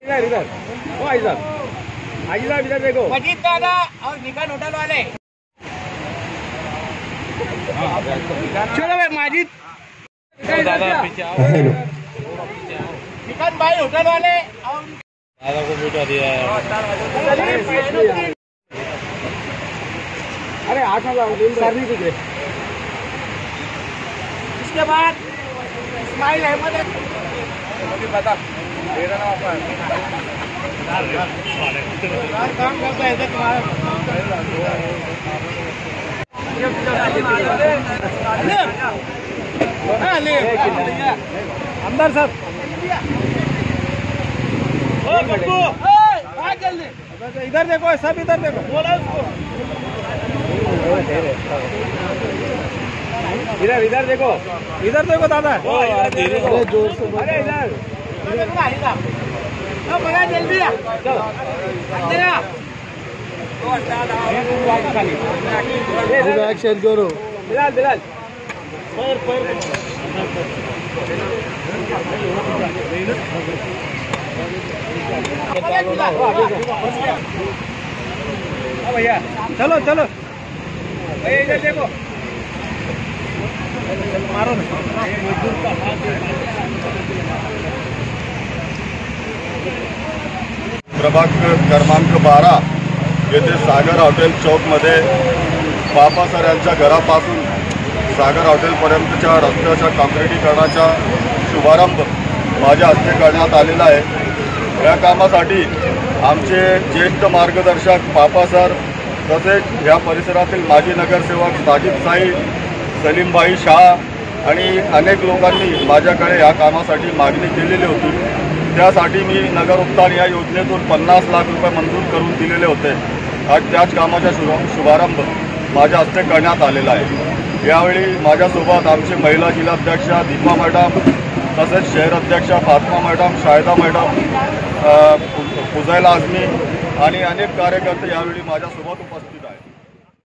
इधर इधर ओ भाई साहब इधर देखो मजीद दादा और निकान होटल वाले। चलो भाई माजिद दादा पीछे आओ निकान भाई होटल वाले और दादा को बिठा दिया है। अरे 8,000 सर नहीं दिख रहे। इसके बाद इस्माइल अहमद पता मेरा नाम काम करता है तुम्हारा अंदर सब इधर देखो सब इधर देखो इधर देखो दादा जोर से अरे इधर बड़ा जल्दी एक्शन करो बिलाल भैया चलो भैया इधर देखो मारो प्रभाग क्रमांक 12 येथे सागर हॉटेल चौकमध्ये बापा सर यांच्या घरापासून सागर हॉटेलपर्यंतच्या रस्त्याच्या काँक्रिटीकरणाचा शुभारंभ माझ्या हस्ते करण्यात आलेला आहे। या कामासाठी आमचे ज्येष्ठ मार्गदर्शक बापा सर तसेच या परिसरातील माजी नगरसेवक साजिद साई सलीमभाई शाह आणि अनेक लोकांनी माझ्याकडे या कामासाठी मागणी केलेली होती। त्यासाठी मी नगर उत्थान या योजनेतून 50 लाख रुपये मंजूर करून दिलेले होते आणि त्याच कामाचा शुभारंभ माझ्या हस्ते करण्यात आलेला आहे। यावेळी माझ्यासोबत आमचे महिला जिल्हाध्यक्षा दीपा मॅडम तसेच शहर अध्यक्षा फातिमा मॅडम शाहिदा मॅडम फुजाइला आझमी आणि अनेक कार्यकर्ते यावेळी माझ्यासोबत उपस्थित आहेत।